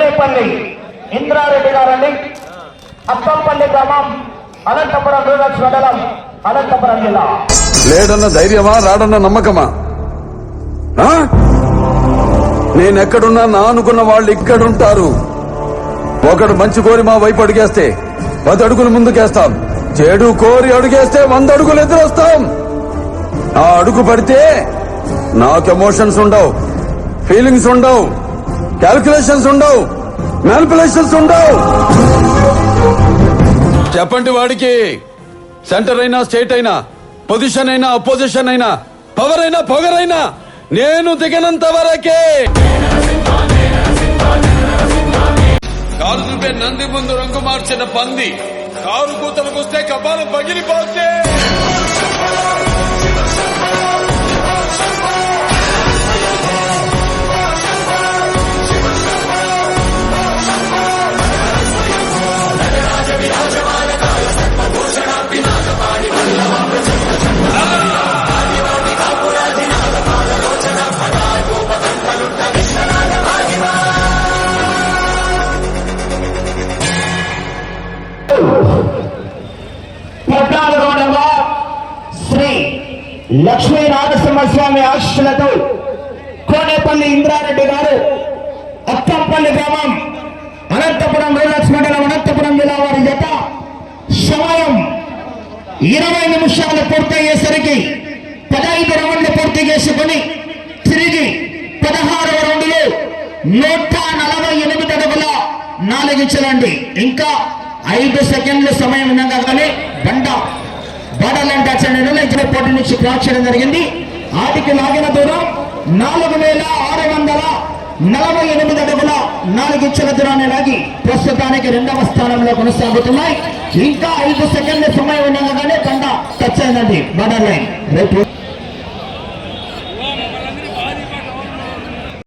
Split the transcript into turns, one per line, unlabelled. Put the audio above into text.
కోనేపల్లి ఇంద్రారెడ్డి గారండి, అక్కంపల్లి గ్రామం, అనంతపురం రూరల్ మండలం, అనంతపురం జిల్లా.
లేడన్న ధైర్యమా, రాడన్న నమ్మకమా? నేనెక్కడున్నా నా అనుకున్న వాళ్ళు ఇక్కడుంటారు. ఒకడు మంచి కోరి మా వైపు అడుగేస్తే 10 అడుగులు ముందుకేస్తాం, చెడు కోరి అడుగేస్తే 100 అడుగులు ఎదురొస్తాం. ఆ అడుగు పడితే నాకు ఎమోషన్స్ ఉండవు, ఫీలింగ్స్ ఉండవు, క్యాల్కులేషన్స్ ఉండవు, మ్యానిపులేషన్స్ ఉండవు. చెప్పండి వాడికి, సెంటర్ అయినా స్టేట్ అయినా, పొజిషన్ అయినా అపోజిషన్ అయినా, పవర్ అయినా పొగరైనా నేను దిగనంత వరకే. కారు చూపే నంది ముందు రంగు మార్చిన పంది, కారు కూతలకొస్తే కపాలం పగిలిపోతే.
శ్రీ లక్ష్మీ నారసింహస్వామి ఆశీస్సులతో కోనేపల్లి ఇంద్రారెడ్డి గారు, అక్కంపల్లి గ్రామం, అనంతపురం రూరల్ మండలం, అనంతపురం జిల్లా వారి జత సమయం 20 నిమిషాలు పూర్తయ్యేసరికి 15 రౌండ్లు పూర్తి చేసుకుని తిరిగి 16వ రౌండ్లో 148 అడుగుల 4 ఇంచులండి. ఇంకా 5 సెకండ్ల సమయం ఉండగానే పోటీ నుంచి క్రాస్ చేయడం జరిగింది. ఆటికి లాగిన దూరం 4648 అడుగుల 4 ఇంచుల దూరాన్ని లాగి ప్రస్తుతానికి 2వ స్థానంలో కొనసాగుతున్నాయి. ఇంకా 5 సెకండ్ల సమయం ఉండగానే బండ టచ్ అయిందండి బార్డర్ లైన్. రేపు